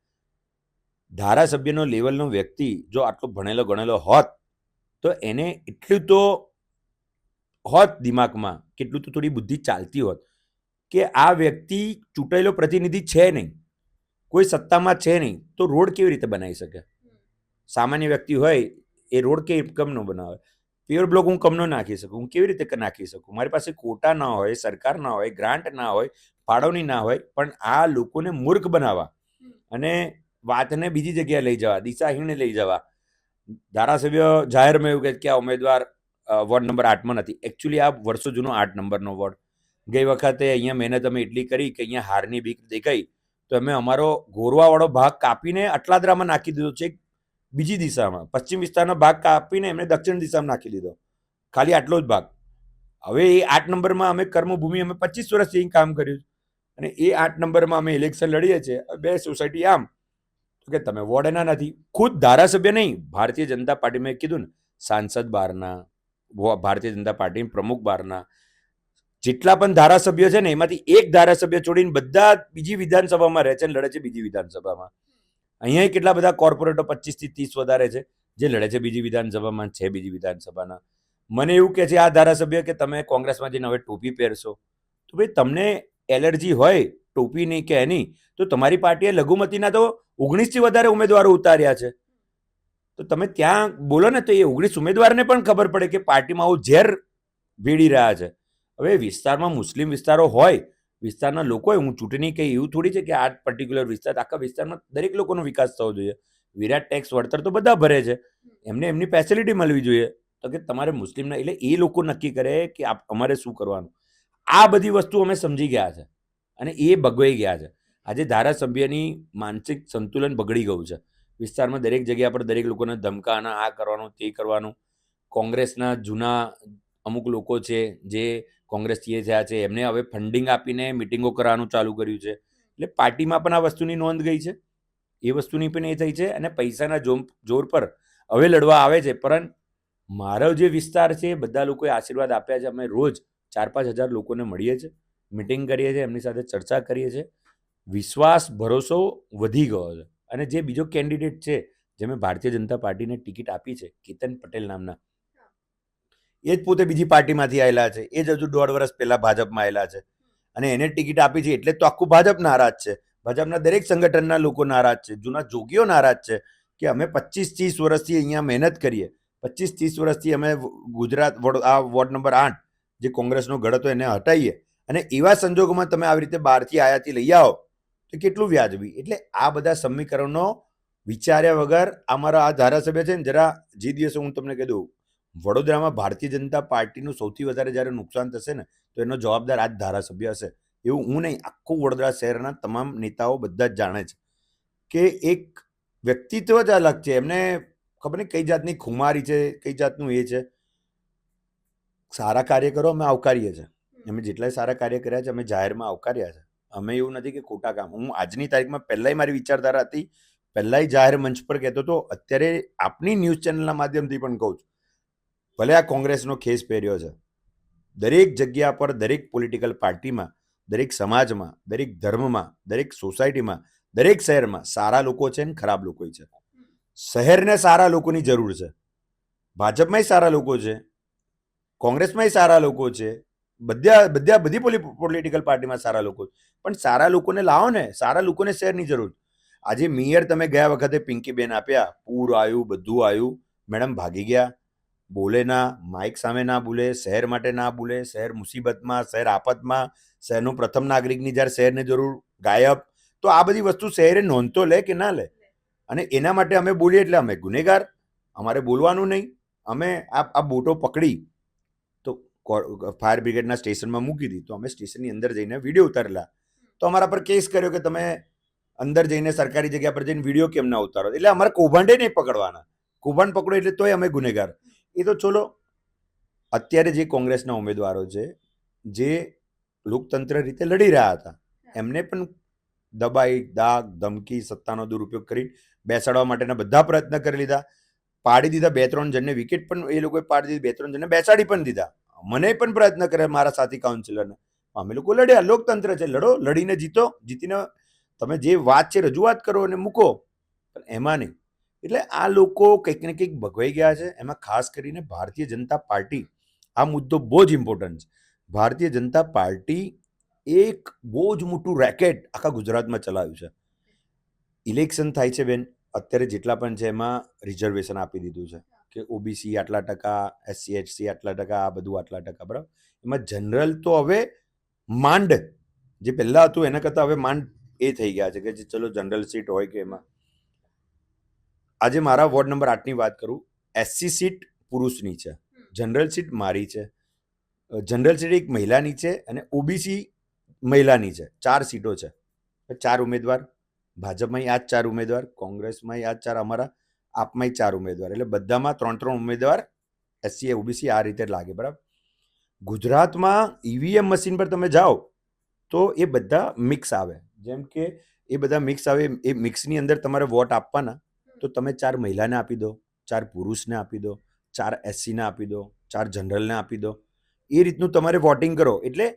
S2: ધારાસભ્યનો લેવલનો વ્યક્તિ જો આટલો ભણેલો ગણેલો હોત તો એને એટલું તો હોત દિમાગમાં, કેટલું તો થોડી બુદ્ધિ ચાલતી હોત કે આ વ્યક્તિ ચૂંટાયેલો પ્રતિનિધિ છે નહીં, કોઈ સત્તામાં છે નહીં, તો રોડ કેવી રીતે બનાવી શકે? સામાન્ય વ્યક્તિ હોય એ રોડ કેમ ન બનાવે? પ્યોર બ્લોક હું કમ ન નાખી શકું? હું કેવી રીતે નાખી શકું? મારી પાસે કોટા ના હોય, સરકાર ના હોય, ગ્રાન્ટ ના હોય, ફાળવણી ના હોય, પણ આ લોકોને મૂર્ખ બનાવવા અને વાતને બીજી જગ્યાએ લઈ જવા, દિશાહીને લઈ જવા. ધારાસભ્ય જાહેરમાં એવું કહે કે આ ઉમેદવાર વોર્ડ નંબર 8માં નથી. એકચ્યુઅલી આ વર્ષો જૂનો 8 નંબરનો વોર્ડ. ગઈ વખતે અહીંયા મહેનત અમે એટલી કરી કે અહીંયા હારની બીક દેખાઈ તો અમે અમારો ગોરવાવાળો ભાગ કાપીને અટલાદરામાં નાખી દીધો છે. બીજી દિશામાં, પશ્ચિમ વિસ્તારનો ભાગ કાપીને એમણે દક્ષિણ દિશામાં નાખી દીધો, ખાલી આટલો જ ભાગ. હવે એ 8 નંબરમાં અમે કર્મભૂમિ, અમે 25 વર્ષથી અહીં કામ કર્યું અને એ 8 નંબરમાં અમે ઇલેક્શન લડીએ છીએ. 2 સોસાયટી આમ, તો કે તમે વોર્ડના નથી. ખુદ ધારાસભ્ય નહીં, ભારતીય જનતા પાર્ટી, મેં કીધું ને, સાંસદ બહારના, ભારતીય જનતા પાર્ટી પ્રમુખ બહારના, જેટલા પણ ધારાસભ્ય છે ને એમાંથી એક ધારાસભ્ય છોડીને બધા બીજી વિધાનસભામાં રહે છે અને લડે છે બીજી વિધાનસભામાં. અહીંયા કેટલા બધા કોર્પોરેટરો 25 થી 30 વધારે છે જે લડે છે બીજી વિધાનસભામાં, છે બીજી વિધાનસભાના. મને એવું કે છે આ ધારાસભ્ય કે તમે કોંગ્રેસમાં જઈને હવે ટોપી પહેરશો. તો ભાઈ તમને એલર્જી હોય ટોપીની કે એની, તો તમારી પાર્ટીએ લઘુમતીના તો 19 થી વધારે ઉમેદવારો ઉતાર્યા છે. તો તમે ત્યાં બોલો ને, તો એ 19 ઉમેદવારને પણ ખબર પડે કે પાર્ટીમાં આવું ઝેર ભેળી રહ્યા છે. હવે વિસ્તારમાં મુસ્લિમ વિસ્તારો હોય, વિસ્તારના લોકો હોય, હું ચૂંટણી કંઈ એવું થોડી છે કે આ પર્ટિક્યુલર વિસ્તાર, આખા વિસ્તારમાં દરેક લોકોનો વિકાસ થવો જોઈએ. વિરાટ ટેક્સ વળતર તો બધા ભરે છે, એમને એમની ફેસિલિટી મળવી જોઈએ. તો કે તમારે મુસ્લિમના, એટલે એ લોકો નક્કી કરે કે અમારે શું કરવાનું. આ બધી વસ્તુ અમે સમજી ગયા છે અને એ બગવાઈ ગયા છે. આજે ધારાસભ્યની માનસિક સંતુલન બગડી ગયું છે. વિસ્તારમાં દરેક જગ્યા પર દરેક લોકોને ધમકાના, આ કરવાનું, તે કરવાનું. કોંગ્રેસના જૂના અમુક લોકો છે જે કોંગ્રેસથી થયા છે, એમને હવે ફંડિંગ આપીને મિટિંગો કરવાનું ચાલુ કર્યું છે. એટલે પાર્ટીમાં પણ આ વસ્તુની નોંધ ગઈ છે, એ વસ્તુની પણ એ થઈ છે અને પૈસાના જોર પર હવે લડવા આવે છે. પરંતુ મારો જે વિસ્તાર છે, બધા લોકોએ આશીર્વાદ આપ્યા છે. અમે રોજ 4-5 હજાર લોકોને મળીએ છીએ, મિટિંગ કરીએ છીએ, એમની સાથે ચર્ચા કરીએ છીએ. વિશ્વાસ, ભરોસો વધી ગયો છે. અને જે બીજો કેન્ડિડેટ છે, જે મેં ભારતીય જનતા પાર્ટીને ટિકિટ આપી છે, કેતન પટેલ નામના, એ જ પોતે બીજી પાર્ટીમાંથી આવેલા છે, એ જ હજુ 1.5 વર્ષ પહેલા ભાજપમાં આવેલા છે અને એને ટિકિટ આપી છે. એટલે તો આખું ભાજપ નારાજ છે, ભાજપના દરેક સંગઠનના લોકો નારાજ છે, જૂના જોગીઓ નારાજ છે કે અમે 25-30 વર્ષથી અહીંયા મહેનત કરીએ, 25-30 વર્ષથી અમે ગુજરાત આ વોર્ડ નંબર 8 જે કોંગ્રેસનો ગઢ હતો એને હટાવીએ, અને એવા સંજોગોમાં તમે આવી રીતે બહારથી આયાથી લઈ આવો તો કેટલું વ્યાજબી. એટલે આ બધા સમીકરણો વિચાર્યા વગર અમારા આ ધારાસભ્ય છે ને, જરા જે દિવસે હું તમને કહી દઉં, વડોદરામાં ભારતીય જનતા પાર્ટીનું સૌથી વધારે જ્યારે નુકસાન થશે ને, તો એનો જવાબદાર આ જ ધારાસભ્ય હશે. એવું હું નહીં, આખું વડોદરા શહેરના તમામ નેતાઓ બધા જ જાણે છે કે એક વ્યક્તિત્વ જ અલગ છે. એમને ખબર નહીં કઈ જાતની ખુમારી છે, કઈ જાતનું એ છે. સારા કાર્યકરો અમે આવકારીએ છીએ, અમે જેટલાય સારા કાર્ય કર્યા છે અમે જાહેરમાં આવકાર્યા છે. અમે એવું નથી કે ખોટા કામ. હું આજની તારીખમાં પહેલાંય મારી વિચારધારા હતી, પહેલાંય જાહેર મંચ પર કહેતો હતો, અત્યારે આપની ન્યૂઝ ચેનલના માધ્યમથી પણ કહું છું, ભલે આ કોંગ્રેસનો ખેસ પહેર્યો છે, દરેક જગ્યા પર, દરેક પોલિટિકલ પાર્ટીમાં, દરેક સમાજમાં, દરેક ધર્મમાં, દરેક સોસાયટીમાં, દરેક શહેરમાં સારા લોકો છે ને ખરાબ લોકો છે. શહેરને સારા લોકોની જરૂર છે, ભાજપમાંય સારા લોકો છે, કોંગ્રેસમાંય સારા લોકો છે, બધી પોલિટિકલ પાર્ટીમાં સારા લોકો છે. પણ સારા લોકોને લાવો ને, સારા લોકોને શહેરની જરૂર. આજે મેયર તમે ગયા વખતે પિંકીબેન આપ્યા, પૂર આવ્યું, બધું આવ્યું, મેડમ ભાગી ગયા, બોલે ના, માઇક સામે ના બોલે, શહેર માટે ના બોલે, શહેર મુસીબતમાં, શહેર આફતમાં, શહેરનું પ્રથમ નાગરિકની જ્યારે શહેરને જરૂર, ગાયબ. તો આ બધી વસ્તુ શહેરે નોંધ તો લે કે ના લે? અને એના માટે અમે બોલીએ એટલે અમે ગુનેગાર, અમારે બોલવાનું નહીં. અમે આ બોટો પકડી તો ફાયર બ્રિગેડના સ્ટેશનમાં મૂકી દીધી, તો અમે સ્ટેશનની અંદર જઈને વિડીયો ઉતારેલા, તો અમારા પર કેસ કર્યો કે તમે અંદર જઈને સરકારી જગ્યા પર જઈને વિડીયો કેમ ના ઉતારો. એટલે અમારે કૌભાંડે નહીં પકડવાના, કૌભાંડ પકડો એટલે તોય અમે ગુનેગાર. એ તો ચલો, અત્યારે જે કોંગ્રેસના ઉમેદવારો છે જે લોકતંત્ર રીતે લડી રહ્યા હતા, એમને પણ દબાઈ, દાગ, ધમકી, સત્તાનો દુરુપયોગ કરી બેસાડવા માટેના બધા પ્રયત્ન કરી લીધા, પાડી દીધા. 2-3 જણને વિકેટ પણ એ લોકોએ પાડી દીધી, 2-3 જણને બેસાડી પણ દીધા. મને પણ પ્રયત્ન કર્યા, મારા સાથી કાઉન્સિલરને. અમે લોકો લડ્યા, લોકતંત્ર છે, લડો, લડીને જીતો, જીતીને તમે જે વાત છે રજૂઆત કરો અને મૂકો, પણ એમાં નહીં. એટલે આ લોકો કંઈક ને કંઈક ભગવાઈ ગયા છે. એમાં ખાસ કરીને ભારતીય જનતા પાર્ટી, આ મુદ્દો બહુ જ ઇમ્પોર્ટન્ટ છે. ભારતીય જનતા પાર્ટી એક બહુ જ મોટું રેકેટ આખા ગુજરાતમાં ચલાવ્યું છે. ઇલેક્શન થાય છે બેન, અત્યારે જેટલા પણ છે એમાં રિઝર્વેશન આપી દીધું છે કે ઓબીસી આટલા ટકા, SC ST આટલા ટકા, આ બધું આટલા ટકા, બરાબર. એમાં જનરલ તો હવે માંડ, જે પહેલા હતું એના કરતાં હવે માંડ એ થઈ ગયા છે કે જે ચલો જનરલ સીટ હોય કે એમાં. આજે મારા વોર્ડ નંબર 8ની વાત કરું, SC સીટ પુરુષની છે, જનરલ સીટ મારી છે, જનરલ સીટ એક મહિલાની છે અને ઓબીસી મહિલાની છે. 4 સીટો છે, 4 ઉમેદવાર. ભાજપમાં આ જ 4 ઉમેદવાર, કોંગ્રેસમાં આ જ 4, અમારા આપમાં 4 ઉમેદવાર, એટલે બધામાં 3 ઉમેદવાર એસસી ઓબીસી આ રીતે લાગે, બરાબર. ગુજરાતમાં ઈવીએમ મશીન પર તમે જાઓ તો એ બધા મિક્સ આવે, જેમ કે એ બધા મિક્સ આવે, એ મિક્સની અંદર તમારે વોટ આપવાના, તો તમે 4 મહિલાને આપી દો, 4 પુરુષને આપી દો, 4 એસસીને આપી દો, 4 જનરલને આપી દો, એ રીતનું તમારે વોટિંગ કરો. એટલે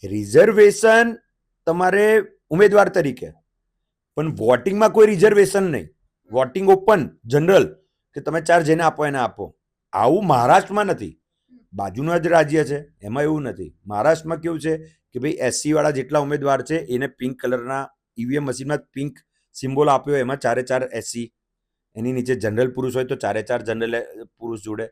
S2: રિઝર્વેશન તમારે ઉમેદવાર તરીકે, પણ વોટિંગમાં કોઈ રિઝર્વેશન નહીં, વોટિંગ ઓપન જનરલ, કે તમે 4 જેને આપો એને આપો. આવું મહારાષ્ટ્રમાં નથી, બાજુનું જ રાજ્ય છે, એમાં એવું નથી. મહારાષ્ટ્રમાં કેવું છે કે ભાઈ એસસી વાળા જેટલા ઉમેદવાર છે એને પિંક કલરના ઈવીએમ મશીનમાં પિંક સિમ્બોલ આપ્યો, એમાં 4 એસસી, એની નીચે જનરલ પુરુષ હોય તો 4 જનરલ પુરુષ જોડે,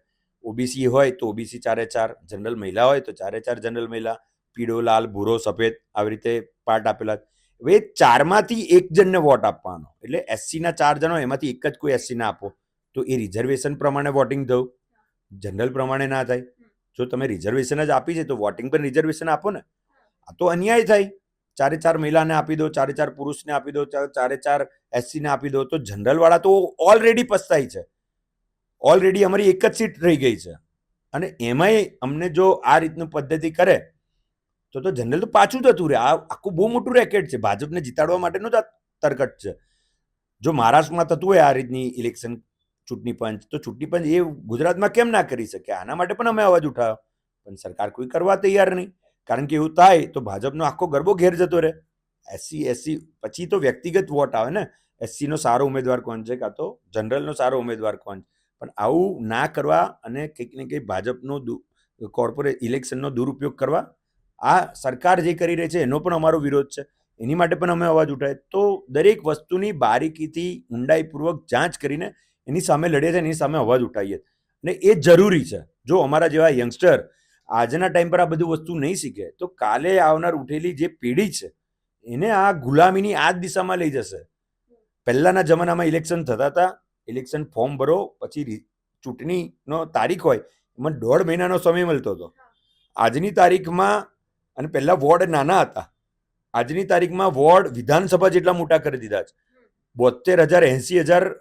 S2: ઓબીસી હોય તો ઓબીસી 4, જનરલ મહિલા હોય તો 4 જનરલ મહિલા, પીળો, લાલ, ભૂરો, સફેદ, આવી રીતે પાર્ટ આપેલા. હવે 4માંથી 1 જણને વોટ આપવાનો, એટલે એસસીના 4 જણ હોય એમાંથી એક જ કોઈ એસસીને આપો, તો એ રિઝર્વેશન પ્રમાણે વોટિંગ થયું, જનરલ પ્રમાણે ના થાય. જો તમે રિઝર્વેશન જ આપી છે તો વોટિંગ પર રિઝર્વેશન આપો ને. આ તો અન્યાય થાય. 4 મહિલાને આપી દો, 4 પુરુષને આપી દો, 4 એસસીને આપી દો, તો જનરલ વાળા તો ઓલરેડી પસ્તાય છે, ઓલરેડી અમારી એક જ સીટ રહી ગઈ છે. અને એમાંય અમને જો આ રીતનું પદ્ધતિ કરે તો જનરલ તો પાછું થતું રહે. આ આખું બહુ મોટું રેકેટ છે, ભાજપને જીતાડવા માટેનું જ આ તરકટ છે. જો મહારાષ્ટ્રમાં થતું હોય આ રીતની ઇલેક્શન ચૂંટણી પંચ, તો ચૂંટણી પંચ એ ગુજરાતમાં કેમ ના કરી શકે? આના માટે પણ અમે અવાજ ઉઠાવ્યો, પણ સરકાર કોઈ કરવા તૈયાર નહીં. કારણ કે એવું થાય તો ભાજપનો આખો ગરબો ઘેર જતો રહે. એસસી પછી તો વ્યક્તિગત વોટ આવે ને, એસસીનો સારો ઉમેદવાર કોણ છે, કાં તો જનરલનો સારો ઉમેદવાર કોણ છે. પણ આવું ના કરવા અને કંઈક ને કંઈક ભાજપનો કોર્પોરેટ ઇલેક્શનનો દુરુપયોગ કરવા, આ સરકાર જે કરી રહી છે એનો પણ અમારો વિરોધ છે. એની માટે પણ અમે અવાજ ઉઠાવીએ. તો દરેક વસ્તુની બારીકીથી ઊંડાઈપૂર્વક જાંચ કરીને એની સામે લડીએ છીએ, એની સામે અવાજ ઉઠાવીએ. અને એ જરૂરી છે. જો અમારા જેવા યંગસ્ટર આજના ટાઈમ પર આ બધું વસ્તુ નહીં શીખે તો કાલે આવનાર ઉઠેલી જે પેઢી છે એને આ ગુલામીની આ જ દિશામાં લઈ જશે. પહેલાના જમાનામાં ઇલેક્શન થતા હતા, ઇલેક્શન ફોર્મ ભરો, પછી ચૂંટણીનો તારીખ હોય, એમાં 1.5 મહિનાનો સમય મળતો હતો. આજની તારીખમાં, અને પહેલા વોર્ડ નાના હતા, આજની તારીખમાં વોર્ડ વિધાનસભા જેટલા મોટા કરી દીધા છે. 72,000 80,000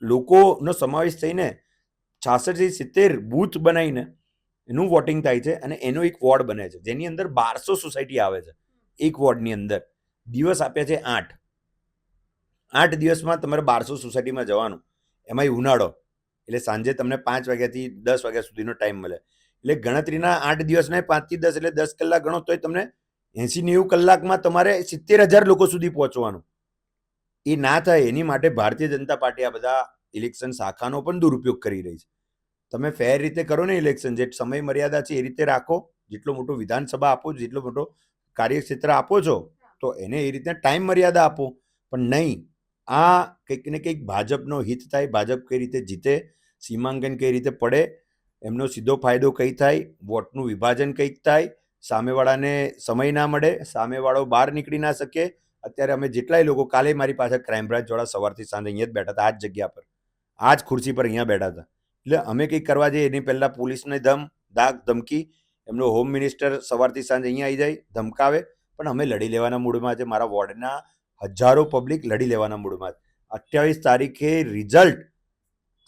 S2: લોકોનો સમાવેશ થઈને 66-70 બૂથ બનાવીને એનું વોટિંગ થાય છે, અને એનો એક વોર્ડ બને છે, જેની અંદર 1200 સોસાયટી આવે છે. એક વોર્ડની અંદર દિવસ આપ્યા છે 8 દિવસમાં તમારે 1200 સોસાયટીમાં જવાનું. એમાંય ઉનાળો, એટલે સાંજે તમને 5 વાગ્યાથી 10 વાગ્યા સુધીનો ટાઈમ મળે. એટલે ગણતરીના 8 દિવસને 5 થી 10 એટલે 10 કલાક ગણો તોય તમને 80-90 કલાકમાં તમારે 70,000 લોકો સુધી પહોંચવાનું. એ ના થાય એની માટે ભારતીય જનતા પાર્ટી આ બધા ઇલેક્શન શાખાનો પણ દુરુપયોગ કરી રહી છે. તમે ફેર રીતે કરો ને ઇલેક્શન, જે સમય મર્યાદા છે એ રીતે રાખો, જેટલો મોટો વિધાનસભા આપો, જેટલો મોટો કાર્યક્ષેત્ર આપો છો તો એને એ રીતે ટાઈમ મર્યાદા આપો. પણ નહીં, આ કંઈક ને કંઈક ભાજપનો હિત થાય, ભાજપ કઈ રીતે જીતે, સીમાંકન કઈ રીતે પડે, એમનો સીધો ફાયદો કઈ થાય, વોટનું વિભાજન કંઈક થાય, સામેવાળાને સમય ના મળે, સામેવાળો બહાર નીકળી ના શકે. અત્યારે અમે જેટલાય લોકો, કાલે મારી પાસે ક્રાઇમ બ્રાન્ચ વાળા સવારથી સાંજે અહીંયા જ બેઠા હતા, આ જ જગ્યા પર, આ જ ખુરશી પર અહીંયા બેઠા હતા. એટલે અમે કંઈક કરવા જઈએ એની પહેલા પોલીસને ધમકી, એમનો હોમ મિનિસ્ટર સવારથી સાંજે અહીંયા આવી જાય, ધમકાવે, પણ અમે લડી લેવાના મૂડમાં છે. મારા વોર્ડના હજારો પબ્લિક લડી લેવાના મૂડમાં છે. 28 તારીખે રિઝલ્ટ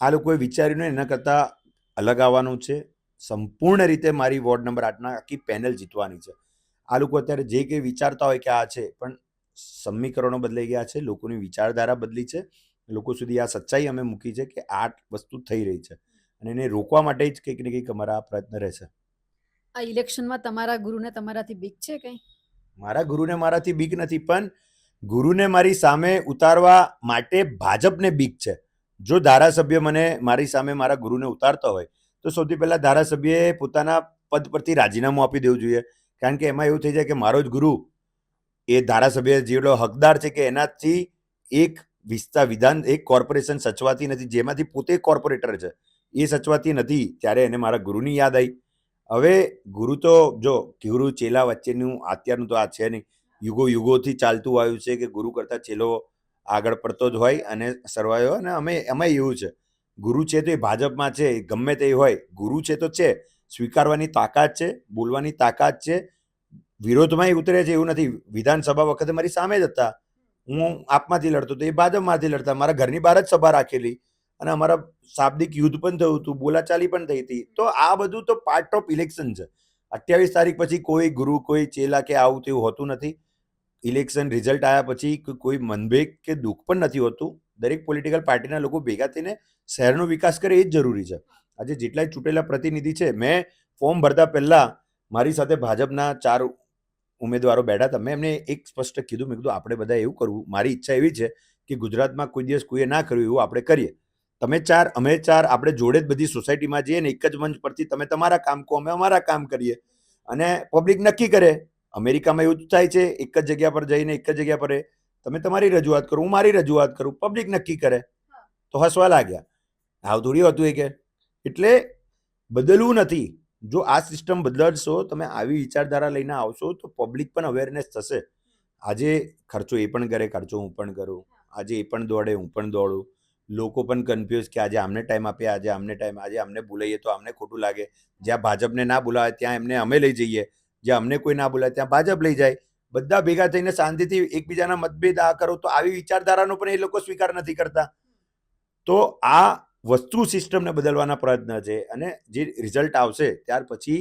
S2: આ લોકોએ વિચાર્યું ને એના કરતાં અલગ આવવાનું છે. સંપૂર્ણ રીતે મારી વોર્ડ નંબર 8ના આખી પેનલ જીતવાની છે. આ લોકો અત્યારે જે કંઈ વિચારતા હોય કે આ છે, પણ સમીકરણો બદલાઈ ગયા છે, લોકોની વિચારધારા બદલી છે, લોકો સુધી આ સચ્ચાઈ અમે મૂકી છે કે આ વસ્તુ થઈ રહી છે, અને એને રોકવા માટે જ કંઈક ને કંઈક અમારા પ્રયત્ન રહેશે.
S1: આ ઇલેક્શનમાં તમારા ગુરુને તમારાથી બીક છે કંઈ?
S2: મારા ગુરુને મારાથી બીક નથી, પણ ગુરુને મારી સામે ઉતારવા માટે ભાજપને બીક છે. જો ધારાસભ્ય મને મારી સામે મારા ગુરુને ઉતારતા હોય તો સૌથી પહેલા ધારાસભ્યએ પોતાના પદ પરથી રાજીનામું આપી દેવું જોઈએ. કારણ કે એમાં એવું થઈ જાય કે મારો જ ગુરુ એ ધારાસભ્ય જેટલો હકદાર છે કે એનાથી એક એક કોર્પોરેશન સચવાતી નથી, જેમાંથી પોતે કોર્પોરેટર છે એ સચવાતી નથી, ત્યારે એને મારા ગુરુની યાદ આવી. હવે ગુરુ તો જો ગુરુ ચેલા વચ્ચેનું અત્યારનું તો આ છે નહીં, યુગોથી ચાલતું આવ્યું છે કે ગુરુ કરતાં ચેલો આગળ પડતો જ હોય અને સર્વાયો. અને એમાં એવું છે, ગુરુ છે તો એ ભાજપમાં છે, ગમે તે હોય, ગુરુ છે તો છે, સ્વીકારવાની તાકાત છે, બોલવાની તાકાત છે, વિરોધમાં ઉતરે છે એવું નથી. વિધાનસભા વખતે મારી સામે જ હતા, હું આપમાંથી લડતો તો એ ભાજપમાંથી લડતા, મારા ઘરની બહાર જ સભા રાખેલી, અને અમારા શાબ્દિક યુદ્ધ પણ થયું હતું, બોલાચાલી પણ થઈ હતી. તો આ બધું તો પાર્ટ ઓફ ઇલેક્શન છે. 28 તારીખ પછી કોઈ ગુરુ, કોઈ ચેલા કે આવું તેવું હોતું નથી. ઇલેક્શન રિઝલ્ટ આવ્યા પછી કોઈ મનભેદ કે દુઃખ પણ નથી હોતું. દરેક પોલિટિકલ પાર્ટીના લોકો ભેગા થઈને શહેરનો વિકાસ કરે એ જ જરૂરી છે. આજે જેટલાય ચૂંટેલા પ્રતિનિધિ છે, મેં ફોર્મ ભરતા પહેલાં મારી સાથે ભાજપના 4 ઉમેદવારો બેઠા હતા. મેં એમને એક સ્પષ્ટ કીધું, મેં કીધું આપણે બધા એવું કરવું, મારી ઈચ્છા એવી છે કે ગુજરાતમાં કોઈ દિવસ કોઈએ ના કર્યું એવું આપણે કરીએ. તમે 4, અમે 4, આપણે જોડે જ બધી સોસાયટીમાં જઈએ ને એક જ મંચ પરથી તમે તમારા કામ કહો, અમે અમારા કામ કરીએ અને પબ્લિક નક્કી કરે. અમેરિકામાં એવું થાય છે, એક જ જગ્યા પર જઈને એક જ જગ્યા પર તમે તમારી રજૂઆત કરો, હું મારી રજૂઆત કરું, પબ્લિક નક્કી કરે. તો હસવા લાગ્યા. આવું થોડી હતું એ કે. એટલે બદલવું નથી. જો આ સિસ્ટમ બદલશો, તમે આવી વિચારધારા લઈને આવશો તો પબ્લિક પણ અવેરનેસ થશે. આજે ખર્ચો એ પણ કરે, ખર્ચો હું પણ કરું. આજે એ પણ દોડે, હું પણ દોડું. લોકો પણ કન્ફ્યુઝ કે આજે આમને ટાઈમ આપીએ, આજે આમને ટાઈમ, આજે અમને બોલાવીએ તો અમને ખોટું લાગે. જ્યાં ભાજપને ના બોલાવે ત્યાં એમને અમે લઈ જઈએ, જ્યાં અમને કોઈ ના બોલાવે ત્યાં ભાજપ લઈ જાય. બધા ભેગા થઈને શાંતિથી એકબીજાના મતભેદ આ કરો, તો આવી વિચારધારાનો પણ એ લોકો સ્વીકાર નથી કરતા. તો આ વસ્તુ સિસ્ટમને બદલવાના પ્રયત્ન છે. અને જે રિઝલ્ટ આવશે ત્યાર પછી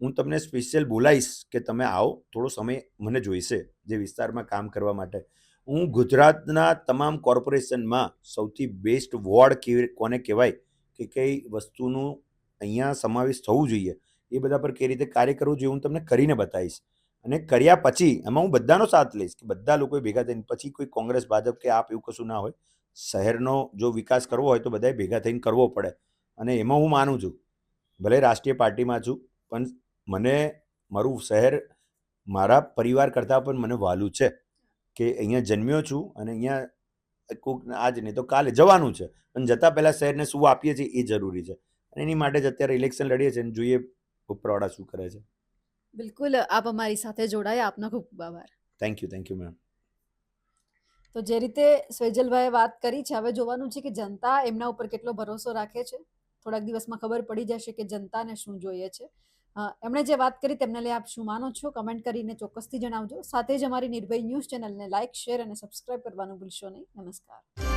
S2: હું તમને સ્પેશિયલ બોલાવીશ કે તમે આવો, થોડો સમય મને જોઈશે જે વિસ્તારમાં કામ કરવા માટે. હું ગુજરાતના તમામ કોર્પોરેશનમાં સૌથી બેસ્ટ વોર્ડ કોને કહેવાય, કે કઈ વસ્તુનું અહીંયા સમાવેશ થવું જોઈએ, એ બધા પર કઈ રીતે કાર્ય કરવું જોઈએ હું તમને કરીને બતાવીશ. અને કર્યા પછી એમાં હું બધાનો સાથ લઈશ કે બધા લોકો ભેગા થઈને, પછી કોઈ કોંગ્રેસ, ભાજપ કે આપ એવું કશું ના હોય. શહેરનો જો વિકાસ કરવો હોય તો બધાએ ભેગા થઈને કરવો પડે. અને એમાં હું માનું છું, ભલે રાષ્ટ્રીય પાર્ટીમાં છું, પણ મને મારું શહેર મારા પરિવાર કરતાં પણ મને વહાલું છે. કે અહીંયા જન્મ્યો છું અને અહીંયા કોઈક આજ નહીં તો કાલે જવાનું છે, પણ જતાં પહેલાં શહેરને શું આપીએ છીએ એ જરૂરી છે. અને એની માટે જ અત્યારે ઇલેક્શન લડીએ છીએ અને જોઈએ ઉપરવાળા શું કરે છે.
S1: બિલકુલ, આપ અમારી સાથે જોડાયા, આપનો ખૂબ ખૂબ આભાર.
S2: Thank you ma'am.
S1: તો જે રીતે સ્વેજલભાઈએ વાત કરી છે, હવે જોવાનું છે કે જનતા એમના ઉપર કેટલો ભરોસો રાખે છે. થોડાક દિવસમાં ખબર પડી જશે કે જનતાને શું જોઈએ છે. એમણે જે વાત કરી તેમને લઈ આપ શું માનો છો, કમેન્ટ કરીને ચોક્કસથી જણાવજો. સાથે જ અમારી નિર્ભય ન્યૂઝ ચેનલને લાઇક, શેર અને સબસ્ક્રાઇબ કરવાનું ભૂલશો નહીં. નમસ્કાર.